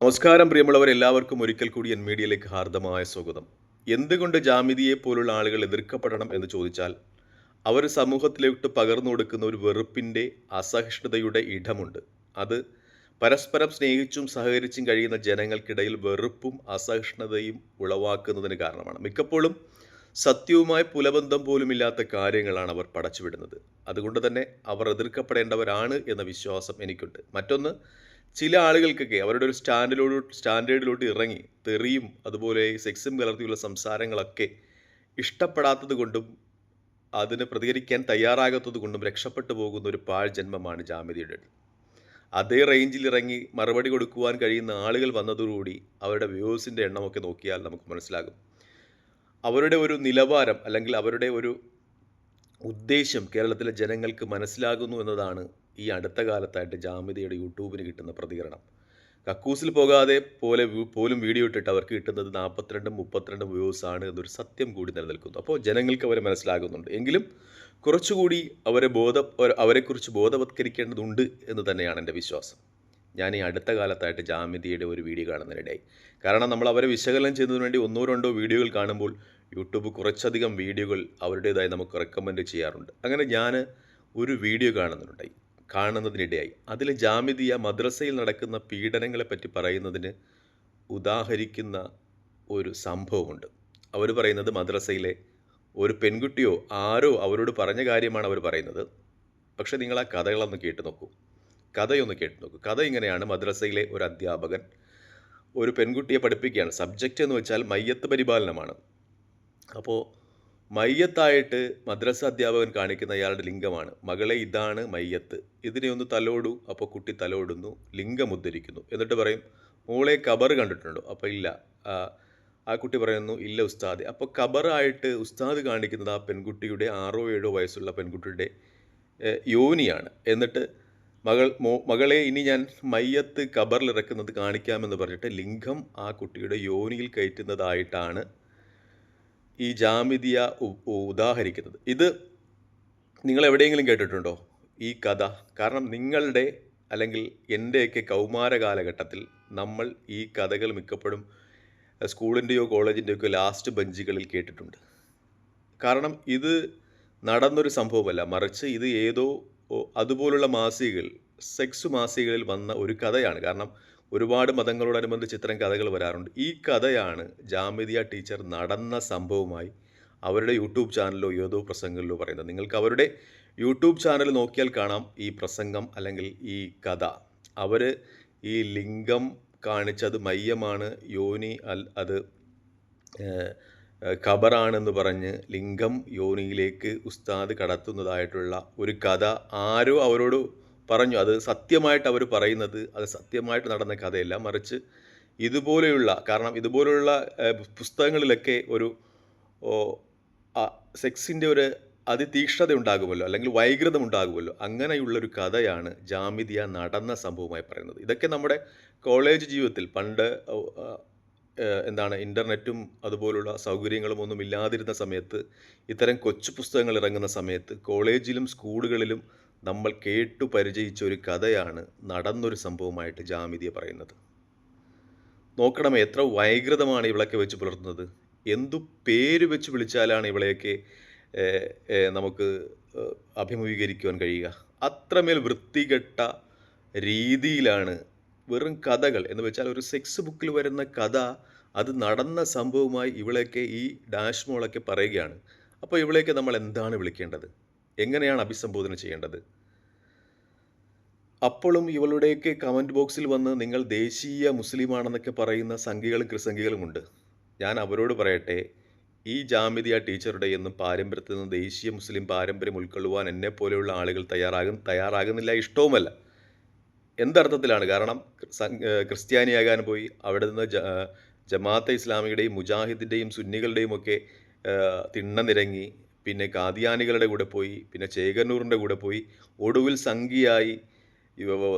നമസ്കാരം പ്രിയമുള്ളവർ, എല്ലാവർക്കും ഒരിക്കൽ കൂടി എൻ മീഡിയയിലേക്ക് ഹാർദമായ സ്വാഗതം. എന്തുകൊണ്ട് ജാമിതിയെ പോലുള്ള ആളുകൾ എതിർക്കപ്പെടണം എന്ന് ചോദിച്ചാൽ, അവർ സമൂഹത്തിലോട്ട് പകർന്നു കൊടുക്കുന്ന ഒരു വെറുപ്പിൻ്റെ, അസഹിഷ്ണുതയുടെ ഇടമുണ്ട്. അത് പരസ്പരം സ്നേഹിച്ചും സഹകരിച്ചും കഴിയുന്ന ജനങ്ങൾക്കിടയിൽ വെറുപ്പും അസഹിഷ്ണുതയും ഉളവാക്കുന്നതിന് കാരണമാണ്. മിക്കപ്പോഴും സത്യവുമായി പുലബന്ധം പോലുമില്ലാത്ത കാര്യങ്ങളാണ് അവർ പടച്ചുവിടുന്നത്. അതുകൊണ്ട് തന്നെ അവർ എതിർക്കപ്പെടേണ്ടവരാണ് എന്ന വിശ്വാസം എനിക്കുണ്ട്. മറ്റൊന്ന്, ചില ആളുകൾക്കൊക്കെ അവരുടെ ഒരു സ്റ്റാൻഡേർഡിലോട്ട് ഇറങ്ങി തെറിയും അതുപോലെ സെക്സും കലർത്തിയുള്ള സംസാരങ്ങളൊക്കെ ഇഷ്ടപ്പെടാത്തത് കൊണ്ടും അതിന് പ്രതികരിക്കാൻ തയ്യാറാകാത്തത് കൊണ്ടും രക്ഷപ്പെട്ടു പോകുന്ന ഒരു പാഴ് ജന്മമാണ് ജാമ്യതയുടെ. അതേ റേഞ്ചിൽ ഇറങ്ങി മറുപടി കൊടുക്കുവാൻ കഴിയുന്ന ആളുകൾ വന്നതോടുകൂടി അവരുടെ വ്യൂവേഴ്സിൻ്റെ എണ്ണമൊക്കെ നോക്കിയാൽ നമുക്ക് മനസ്സിലാകും. അവരുടെ ഒരു നിലവാരം അല്ലെങ്കിൽ അവരുടെ ഒരു ഉദ്ദേശ്യം കേരളത്തിലെ ജനങ്ങൾക്ക് മനസ്സിലാകുന്നു എന്നതാണ് ഈ അടുത്ത കാലത്തായിട്ട് ജാമ്യതയുടെ യൂട്യൂബിന് കിട്ടുന്ന പ്രതികരണം. കക്കൂസിൽ പോകാതെ പോലും വീഡിയോ ഇട്ടിട്ട് അവർക്ക് കിട്ടുന്നത് 42 32 വ്യൂസാണ് എന്നൊരു സത്യം കൂടി നിലനിൽക്കുന്നു. അപ്പോൾ ജനങ്ങൾക്ക് അവരെ മനസ്സിലാകുന്നുണ്ട്. എങ്കിലും കുറച്ചുകൂടി അവരെക്കുറിച്ച് ബോധവത്കരിക്കേണ്ടതുണ്ട് എന്ന് തന്നെയാണ് എൻ്റെ വിശ്വാസം. ഞാൻ ഈ അടുത്ത കാലത്തായിട്ട് ജാമ്യതയുടെ ഒരു വീഡിയോ കാണുന്നതിനിടയായി. കാരണം നമ്മൾ അവരെ വിശകലനം ചെയ്യുന്നതിന് വേണ്ടി ഒന്നോ രണ്ടോ വീഡിയോകൾ കാണുമ്പോൾ യൂട്യൂബ് കുറച്ചധികം വീഡിയോകൾ അവരുടേതായി നമുക്ക് റെക്കമെൻഡ് ചെയ്യാറുണ്ട്. അങ്ങനെ ഞാൻ ഒരു വീഡിയോ കാണുന്നതിനിടയായി. അതിൽ ജാമിദിയ മദ്രസയിൽ നടക്കുന്ന പീഡനങ്ങളെപ്പറ്റി പറയുന്നതിന് ഉദാഹരിക്കുന്ന ഒരു സംഭവമുണ്ട്. അവർ പറയുന്നത് മദ്രസയിലെ ഒരു പെൺകുട്ടിയോ ആരോ അവരോട് പറഞ്ഞ കാര്യമാണ് അവർ പറയുന്നത്. പക്ഷേ നിങ്ങൾ ആ കഥകളൊന്ന് കേട്ട് നോക്കൂ. കഥ ഇങ്ങനെയാണ്. മദ്രസയിലെ ഒരു അധ്യാപകൻ ഒരു പെൺകുട്ടിയെ പഠിപ്പിക്കുകയാണ്. സബ്ജക്റ്റ് എന്ന് വെച്ചാൽ മയ്യത്ത് പരിപാലനമാണ്. അപ്പോൾ മയ്യത്തായിട്ട് മദ്രസ അധ്യാപകൻ കാണിക്കുന്ന അയാളുടെ ലിംഗമാണ്. മകളെ, ഇതാണ് മയ്യത്ത്, ഇതിനെ ഒന്ന് തലോടൂ. അപ്പോൾ കുട്ടി തലോടുന്നു, ലിംഗം ഉദ്ധരിക്കുന്നു. എന്നിട്ട് പറയും, മോളെ കബർ കണ്ടിട്ടുണ്ടോ? അപ്പോൾ ഇല്ല. ആ കുട്ടി പറയുന്നു, ഇല്ല ഉസ്താദ്. അപ്പോൾ കബറായിട്ട് ഉസ്താദ് കാണിക്കുന്നത് ആ പെൺകുട്ടിയുടെ 6 7 വയസ്സുള്ള പെൺകുട്ടിയുടെ യോനിയാണ്. എന്നിട്ട് മകളെ, ഇനി ഞാൻ മയ്യത്ത് കബറിലിറക്കുന്നത് കാണിക്കാമെന്ന് പറഞ്ഞിട്ട് ലിംഗം ആ കുട്ടിയുടെ യോനിയിൽ കയറ്റുന്നതായിട്ടാണ് ഈ ജാമിദിയ ഉദാഹരിക്കുന്നത്. ഇത് നിങ്ങൾ എവിടെയെങ്കിലും കേട്ടിട്ടുണ്ടോ ഈ കഥ? കാരണം നിങ്ങളുടെ അല്ലെങ്കിൽ എൻ്റെയൊക്കെ കൗമാര കാലഘട്ടത്തിൽ നമ്മൾ ഈ കഥകൾ മിക്കപ്പോഴും സ്കൂളിൻ്റെയോ കോളേജിൻ്റെയോ ലാസ്റ്റ് ബെഞ്ചുകളിൽ കേട്ടിട്ടുണ്ട്. കാരണം ഇത് നടന്നൊരു സംഭവമല്ല, മറിച്ച് ഇത് ഏതോ അതുപോലുള്ള സെക്സ് മാസികകളിൽ വന്ന ഒരു കഥയാണ്. കാരണം ഒരുപാട് മതങ്ങളോടനുബന്ധിച്ച് ഇത്തരം കഥകൾ വരാറുണ്ട്. ഈ കഥയാണ് ജാമിദിയ ടീച്ചർ നടന്ന സംഭവമായി അവരുടെ യൂട്യൂബ് ചാനലിലോ ഏതോ പ്രസംഗങ്ങളിലോ പറയുന്നത്. നിങ്ങൾക്ക് അവരുടെ യൂട്യൂബ് ചാനൽ നോക്കിയാൽ കാണാം ഈ പ്രസംഗം അല്ലെങ്കിൽ ഈ കഥ. അവർ ഈ ലിംഗം കാണിച്ചത് മയ്യമാണ്, യോനി അത് ഖബറാണെന്ന് പറഞ്ഞ് ലിംഗം യോനിയിലേക്ക് ഉസ്താദ് കടത്തുന്നതായിട്ടുള്ള ഒരു കഥ ആരോ അവരോട് പറഞ്ഞു. അത് സത്യമായിട്ട് അവർ പറയുന്നത് അത് സത്യമായിട്ട് നടന്ന കഥയല്ല, മറിച്ച് ഇതുപോലെയുള്ള പുസ്തകങ്ങളിലൊക്കെ ഒരു സെക്സിൻ്റെ ഒരു അതിതീക്ഷ്ണത ഉണ്ടാകുമല്ലോ, അല്ലെങ്കിൽ വൈകൃതം ഉണ്ടാകുമല്ലോ. അങ്ങനെയുള്ളൊരു കഥയാണ് ജാമിദിയ നടന്ന സംഭവമായി പറയുന്നത്. ഇതൊക്കെ നമ്മുടെ കോളേജ് ജീവിതത്തിൽ പണ്ട് ഇൻ്റർനെറ്റും അതുപോലുള്ള സൗകര്യങ്ങളും ഒന്നും ഇല്ലാതിരുന്ന സമയത്ത്, ഇത്തരം കൊച്ചു പുസ്തകങ്ങൾ ഇറങ്ങുന്ന സമയത്ത് കോളേജിലും സ്കൂളുകളിലും നമ്മൾ കേട്ടു പരിചയിച്ച ഒരു കഥയാണ് നടന്നൊരു സംഭവമായിട്ട് ജാമിദിയ പറയുന്നത്. നോക്കണം, എത്ര വൈകൃതമാണ് ഇവളൊക്കെ വെച്ച് പുലർത്തുന്നത്. എന്തു പേര് വെച്ച് വിളിച്ചാലാണ് ഇവളെയൊക്കെ നമുക്ക് അഭിമുഖീകരിക്കുവാൻ കഴിയുക? അത്രമേൽ വൃത്തികെട്ട രീതിയിലാണ് വെറും കഥകൾ എന്ന് വെച്ചാൽ ഒരു സെക്സ് ബുക്കിൽ വരുന്ന കഥ അത് നടന്ന സംഭവമായി ഇവളെയൊക്കെ ഈ ഡാഷ് മോളൊക്കെ പറയുകയാണ്. അപ്പോൾ ഇവളെയൊക്കെ നമ്മൾ എന്താണ് വിളിക്കേണ്ടത്? എങ്ങനെയാണ് അഭിസംബോധന ചെയ്യേണ്ടത്? അപ്പോഴും ഇവളുടെയൊക്കെ കമൻറ്റ് ബോക്സിൽ വന്ന് നിങ്ങൾ ദേശീയ മുസ്ലിമാണെന്നൊക്കെ പറയുന്ന സംഘികളും ക്രിസംഘികളുമുണ്ട്. ഞാൻ അവരോട് പറയട്ടെ, ഈ ജാമിദിയ ടീച്ചറുടെ എന്നും പാരമ്പര്യത്തിൽ നിന്ന് ദേശീയ മുസ്ലിം പാരമ്പര്യം ഉൾക്കൊള്ളുവാൻ എന്നെപ്പോലെയുള്ള ആളുകൾ തയ്യാറാകുന്നില്ല, ഇഷ്ടവുമല്ല. എന്തർത്ഥത്തിലാണ്? കാരണം ക്രിസ്ത്യാനിയാകാൻ പോയി അവിടെ നിന്ന് ജമാഅത്തെ ഇസ്ലാമിയുടെയും മുജാഹിദിൻ്റെയും സുന്നികളുടെയും ഒക്കെ തിണ്ണനിരങ്ങി, പിന്നെ കാദിയാനികളുടെ കൂടെ പോയി, പിന്നെ ചേകന്നൂറിൻ്റെ കൂടെ പോയി, ഒടുവിൽ സംഘിയായി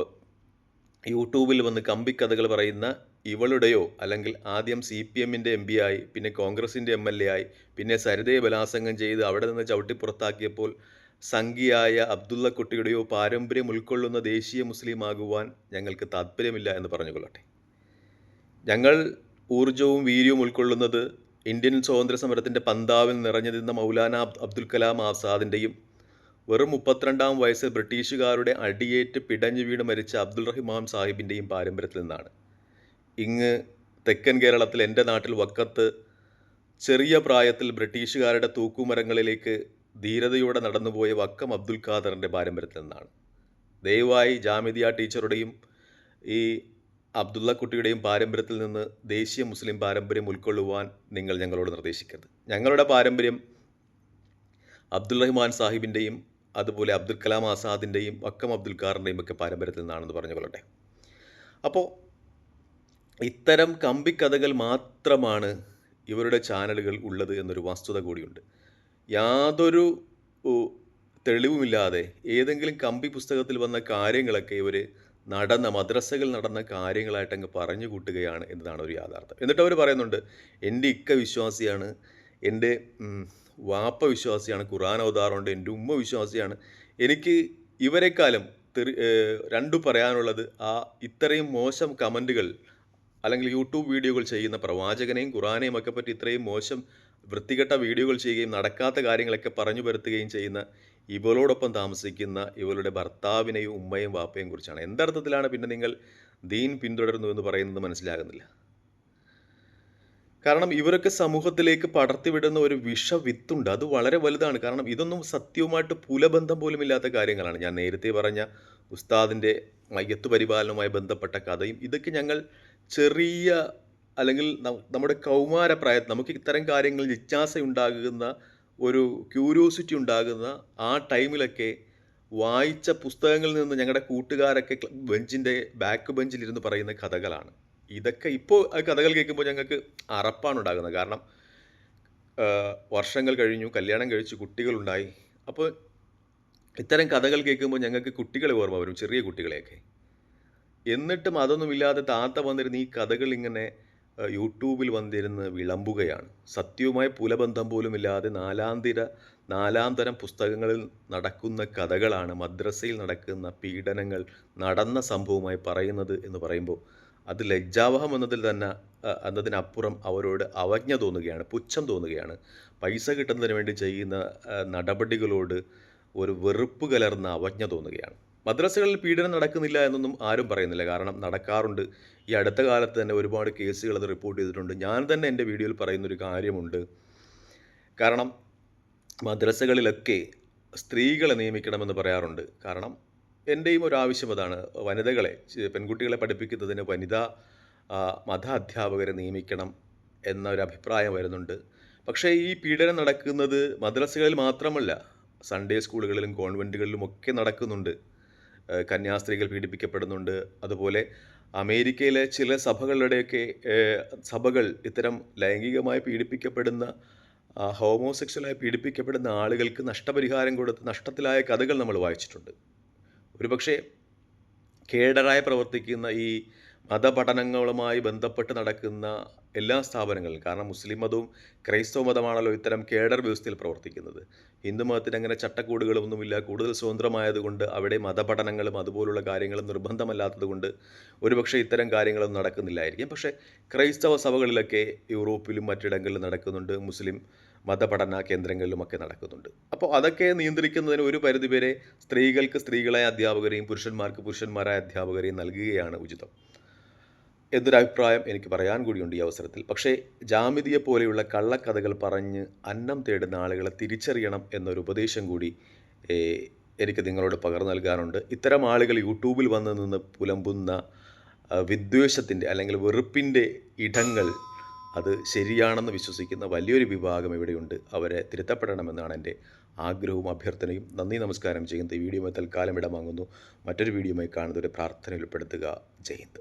യൂട്യൂബിൽ വന്ന് കമ്പിക്കഥകൾ പറയുന്ന ഇവളുടെയോ, അല്ലെങ്കിൽ ആദ്യം CPMൻ്റെ MP ആയി, പിന്നെ കോൺഗ്രസിൻ്റെ MLA ആയി, പിന്നെ സരിതയെ ബലാത്സംഗം ചെയ്ത് അവിടെ നിന്ന് ചവിട്ടിപ്പുറത്താക്കിയപ്പോൾ സംഘിയായ അബ്ദുള്ള കുട്ടിയുടെയോ പാരമ്പര്യം ഉൾക്കൊള്ളുന്ന ദേശീയ മുസ്ലിം ആകുവാൻ ഞങ്ങൾക്ക് താല്പര്യമില്ല എന്ന് പറഞ്ഞുകൊള്ളട്ടെ. ഞങ്ങൾ ഊർജവും വീര്യവും ഉൾക്കൊള്ളുന്നത് ഇന്ത്യൻ സ്വാതന്ത്ര്യ സമരത്തിൻ്റെ പന്താവിൽ നിറഞ്ഞു നിന്ന മൗലാന അബ്ദുൽ കലാം ആസാദിൻ്റെയും വെറും 32-ാം വയസ്സിൽ ബ്രിട്ടീഷുകാരുടെ അടിയേറ്റ് പിടഞ്ഞു വീണ് മരിച്ച അബ്ദുൾ റഹിമാൻ സാഹിബിൻ്റെയും പാരമ്പര്യത്തിൽ നിന്നാണ്. ഇങ്ങ് തെക്കൻ കേരളത്തിൽ എൻ്റെ നാട്ടിൽ വക്കത്ത് ചെറിയ പ്രായത്തിൽ ബ്രിട്ടീഷുകാരുടെ തൂക്കുമരങ്ങളിലേക്ക് ധീരതയോടെ നടന്നുപോയ വക്കം അബ്ദുൽ ഖാദറിൻ്റെ പാരമ്പര്യത്തിൽ നിന്നാണ്. ദയവായി ജാമിദിയ ടീച്ചറുടെയും ഈ അബ്ദുള്ള കുട്ടിയുടെയും പാരമ്പര്യത്തിൽ നിന്ന് ദേശീയ മുസ്ലിം പാരമ്പര്യം ഉൾക്കൊള്ളുവാൻ നിങ്ങൾ ഞങ്ങളോട് നിർദ്ദേശിക്കരുത്. ഞങ്ങളുടെ പാരമ്പര്യം അബ്ദുൾ റഹ്മാൻ സാഹിബിൻ്റെയും അതുപോലെ അബ്ദുൽ കലാം ആസാദിൻ്റെയും വക്കം അബ്ദുൽ ഖാറിൻ്റെയും ഒക്കെ പാരമ്പര്യത്തിൽ നിന്നാണെന്ന് പറഞ്ഞു കൊള്ളട്ടെ. അപ്പോൾ ഇത്തരം കമ്പിക്കഥകൾ മാത്രമാണ് ഇവരുടെ ചാനലുകൾ ഉള്ളത് എന്നൊരു വസ്തുത കൂടിയുണ്ട്. യാതൊരു തെളിവുമില്ലാതെ ഏതെങ്കിലും കമ്പി പുസ്തകത്തിൽ വന്ന കാര്യങ്ങളൊക്കെ ഇവർ മദ്രസകൾ നടന്ന കാര്യങ്ങളായിട്ട് അങ്ങ് പറഞ്ഞു കൂട്ടുകയാണ് എന്നതാണ് ഒരു യാഥാർത്ഥ്യം. എന്നിട്ട് അവർ പറയുന്നുണ്ട്, എൻ്റെ ഇക്ക വിശ്വാസിയാണ്, എൻ്റെ വാപ്പ വിശ്വാസിയാണ്, ഖുർആൻ ഓതാറുണ്ട്, എൻ്റെ ഉമ്മ വിശ്വാസിയാണ്. എനിക്ക് ഇവരെക്കാളും രണ്ടു പറയാനുള്ളത് ഇത്രയും മോശം കമൻറ്റുകൾ അല്ലെങ്കിൽ യൂട്യൂബ് വീഡിയോകൾ ചെയ്യുന്ന പ്രവാചകനെയും ഖുർആനെയും ഒക്കെ പറ്റി ഇത്രയും മോശം വൃത്തികെട്ട വീഡിയോകൾ ചെയ്യുകയും നടക്കാത്ത കാര്യങ്ങളൊക്കെ പറഞ്ഞു വരുത്തുകയും ചെയ്യുന്ന ഇവളോടൊപ്പം താമസിക്കുന്ന ഇവളുടെ ഭർത്താവിനെയും ഉമ്മയും വാപ്പയും കുറിച്ചാണ്. എന്തർത്ഥത്തിലാണ് പിന്നെ നിങ്ങൾ ദീൻ പിന്തുടരുന്നു എന്ന് പറയുന്നത് മനസ്സിലാകുന്നില്ല. കാരണം ഇവരൊക്കെ സമൂഹത്തിലേക്ക് പടർത്തിവിടുന്ന ഒരു വിഷവിത്തുണ്ട്, അത് വളരെ വലുതാണ്. കാരണം ഇതൊന്നും സത്യവുമായിട്ട് പുലബന്ധം പോലും ഇല്ലാത്ത കാര്യങ്ങളാണ്. ഞാൻ നേരത്തെ പറഞ്ഞ ഉസ്താദിൻ്റെ മയ്യത്ത് പരിപാലനവുമായി ബന്ധപ്പെട്ട കഥയും ഇതൊക്കെ ഞങ്ങൾ ചെറിയ അല്ലെങ്കിൽ നമ്മുടെ കൗമാരപ്രായത്തിൽ നമുക്ക് ഇത്തരം കാര്യങ്ങൾ ജിജ്ഞാസ ഉണ്ടാകുന്ന ഒരു ക്യൂരിയോസിറ്റി ഉണ്ടാകുന്ന ആ ടൈമിലൊക്കെ വായിച്ച പുസ്തകങ്ങളിൽ നിന്ന് ഞങ്ങളുടെ കൂട്ടുകാരൊക്കെ ബെഞ്ചിൻ്റെ ബാക്ക് ബെഞ്ചിലിരുന്ന് പറയുന്ന കഥകളാണ്. ഇതൊക്കെ ഇപ്പോൾ ആ കഥകൾ കേൾക്കുമ്പോൾ ഞങ്ങൾക്ക് അറപ്പാണ് ഉണ്ടാകുന്നത്. കാരണം വർഷങ്ങൾ കഴിഞ്ഞു, കല്യാണം കഴിച്ചു, കുട്ടികളുണ്ടായി. അപ്പോൾ ഇത്തരം കഥകൾ കേൾക്കുമ്പോൾ ഞങ്ങൾക്ക് കുട്ടികളെ ഓർമ്മ വരും, ചെറിയ കുട്ടികളെയൊക്കെ. എന്നിട്ടും അതൊന്നുമില്ലാതെ താത്ത വന്നിരുന്ന് ഈ കഥകൾ ഇങ്ങനെ യൂട്യൂബിൽ വന്നിരുന്ന് വിളമ്പുകയാണ്. സത്യവുമായി പുലബന്ധം പോലുമില്ലാതെ നാലാം തരം പുസ്തകങ്ങളിൽ നടക്കുന്ന കഥകളാണ് മദ്രസയിൽ നടക്കുന്ന പീഡനങ്ങൾ നടന്ന സംഭവമായി പറയുന്നത് എന്ന് പറയുമ്പോൾ അത് ലജ്ജാവഹം എന്നതിനപ്പുറം അവരോട് അവജ്ഞ തോന്നുകയാണ്, പുച്ഛം തോന്നുകയാണ്. പൈസ കിട്ടുന്നതിന് വേണ്ടി ചെയ്യുന്ന നടപടികളോട് ഒരു വെറുപ്പ് കലർന്ന അവജ്ഞ തോന്നുകയാണ്. മദ്രസകളിൽ പീഡനം നടക്കുന്നില്ല എന്നൊന്നും ആരും പറയുന്നില്ല, കാരണം നടക്കാറുണ്ട്. ഈ അടുത്ത കാലത്ത് തന്നെ ഒരുപാട് കേസുകൾ അത് റിപ്പോർട്ട് ചെയ്തിട്ടുണ്ട്. ഞാൻ തന്നെ എൻ്റെ വീഡിയോയിൽ പറയുന്നൊരു കാര്യമുണ്ട്. കാരണം മദ്രസകളിലൊക്കെ സ്ത്രീകളെ നിയമിക്കണമെന്ന് പറയാറുണ്ട്. കാരണം എൻ്റെയും ഒരു ആവശ്യം അതാണ്, പെൺകുട്ടികളെ പഠിപ്പിക്കുന്നതിന് വനിതാ മത അധ്യാപകരെ നിയമിക്കണം എന്നൊരു അഭിപ്രായം വരുന്നുണ്ട്. പക്ഷേ ഈ പീഡനം നടക്കുന്നത് മദ്രസകളിൽ മാത്രമല്ല, സൺഡേ സ്കൂളുകളിലും കോൺവെൻറ്റുകളിലും ഒക്കെ നടക്കുന്നുണ്ട്. കന്യാസ്ത്രീകൾ പീഡിപ്പിക്കപ്പെടുന്നുണ്ട്. അതുപോലെ അമേരിക്കയിലെ ചില സഭകൾ ഇത്തരം ലൈംഗികമായി പീഡിപ്പിക്കപ്പെടുന്ന ഹോമോസെക്ഷലായി പീഡിപ്പിക്കപ്പെടുന്ന ആളുകൾക്ക് നഷ്ടപരിഹാരം കൊടുത്ത് നഷ്ടത്തിലായ കഥകൾ നമ്മൾ വായിച്ചിട്ടുണ്ട്. ഒരുപക്ഷെ കേഡറായി പ്രവർത്തിക്കുന്ന ഈ മതപഠനങ്ങളുമായി ബന്ധപ്പെട്ട് നടക്കുന്ന എല്ലാ സ്ഥാപനങ്ങളിലും, കാരണം മുസ്ലിം മതവും ക്രൈസ്തവ മതമാണല്ലോ ഇത്തരം കേഡർ വ്യവസ്ഥയിൽ പ്രവർത്തിക്കുന്നത്. ഹിന്ദു മതത്തിന് അങ്ങനെ ചട്ടക്കൂടുകളൊന്നുമില്ല. കൂടുതൽ സ്വതന്ത്രമായതുകൊണ്ട് അവിടെ മതപഠനങ്ങളും അതുപോലുള്ള കാര്യങ്ങളും നിർബന്ധമല്ലാത്തതുകൊണ്ട് ഒരുപക്ഷെ ഇത്തരം കാര്യങ്ങളൊന്നും നടക്കുന്നില്ലായിരിക്കും. പക്ഷേ ക്രൈസ്തവ സഭകളിലൊക്കെ യൂറോപ്പിലും മറ്റിടങ്ങളിലും നടക്കുന്നുണ്ട്, മുസ്ലിം മതപഠന കേന്ദ്രങ്ങളിലുമൊക്കെ നടക്കുന്നുണ്ട്. അപ്പോൾ അതൊക്കെ നിയന്ത്രിക്കുന്നതിന് ഒരു പരിധിവരെ സ്ത്രീകൾക്ക് സ്ത്രീകളായ അധ്യാപകരെയും പുരുഷന്മാർക്ക് പുരുഷന്മാരായ അധ്യാപകരെയും നൽകുകയാണ് ഉചിതം എന്നൊരഭിപ്രായം എനിക്ക് പറയാൻ കൂടിയുണ്ട് ഈ അവസരത്തിൽ. പക്ഷേ ജാമിദിയെ പോലെയുള്ള കള്ളക്കഥകൾ പറഞ്ഞ് അന്നം തേടുന്ന ആളുകളെ തിരിച്ചറിയണം എന്നൊരു ഉപദേശം കൂടി എനിക്ക് നിങ്ങളോട് പകർന്നു നൽകാനുണ്ട്. ഇത്തരം ആളുകൾ യൂട്യൂബിൽ വന്ന് നിന്ന് പുലമ്പുന്ന വിദ്വേഷത്തിൻ്റെ അല്ലെങ്കിൽ വെറുപ്പിൻ്റെ ഇടങ്ങൾ അത് ശരിയാണെന്ന് വിശ്വസിക്കുന്ന വലിയൊരു വിഭാഗം ഇവിടെയുണ്ട്. അവരെ തിരുത്തപ്പെടണമെന്നാണ് എൻ്റെ ആഗ്രഹവും അഭ്യർത്ഥനയും. നന്ദി, നമസ്കാരം. ചെയ്യുന്ന ഈ വീഡിയോയുമായി തൽക്കാലം ഇടമാകുന്നു. മറ്റൊരു വീഡിയോയുമായി കാണുന്നവരെ പ്രാർത്ഥനയിൽ ഉൾപ്പെടുത്തുക. ജയ് ഹിന്ദ്.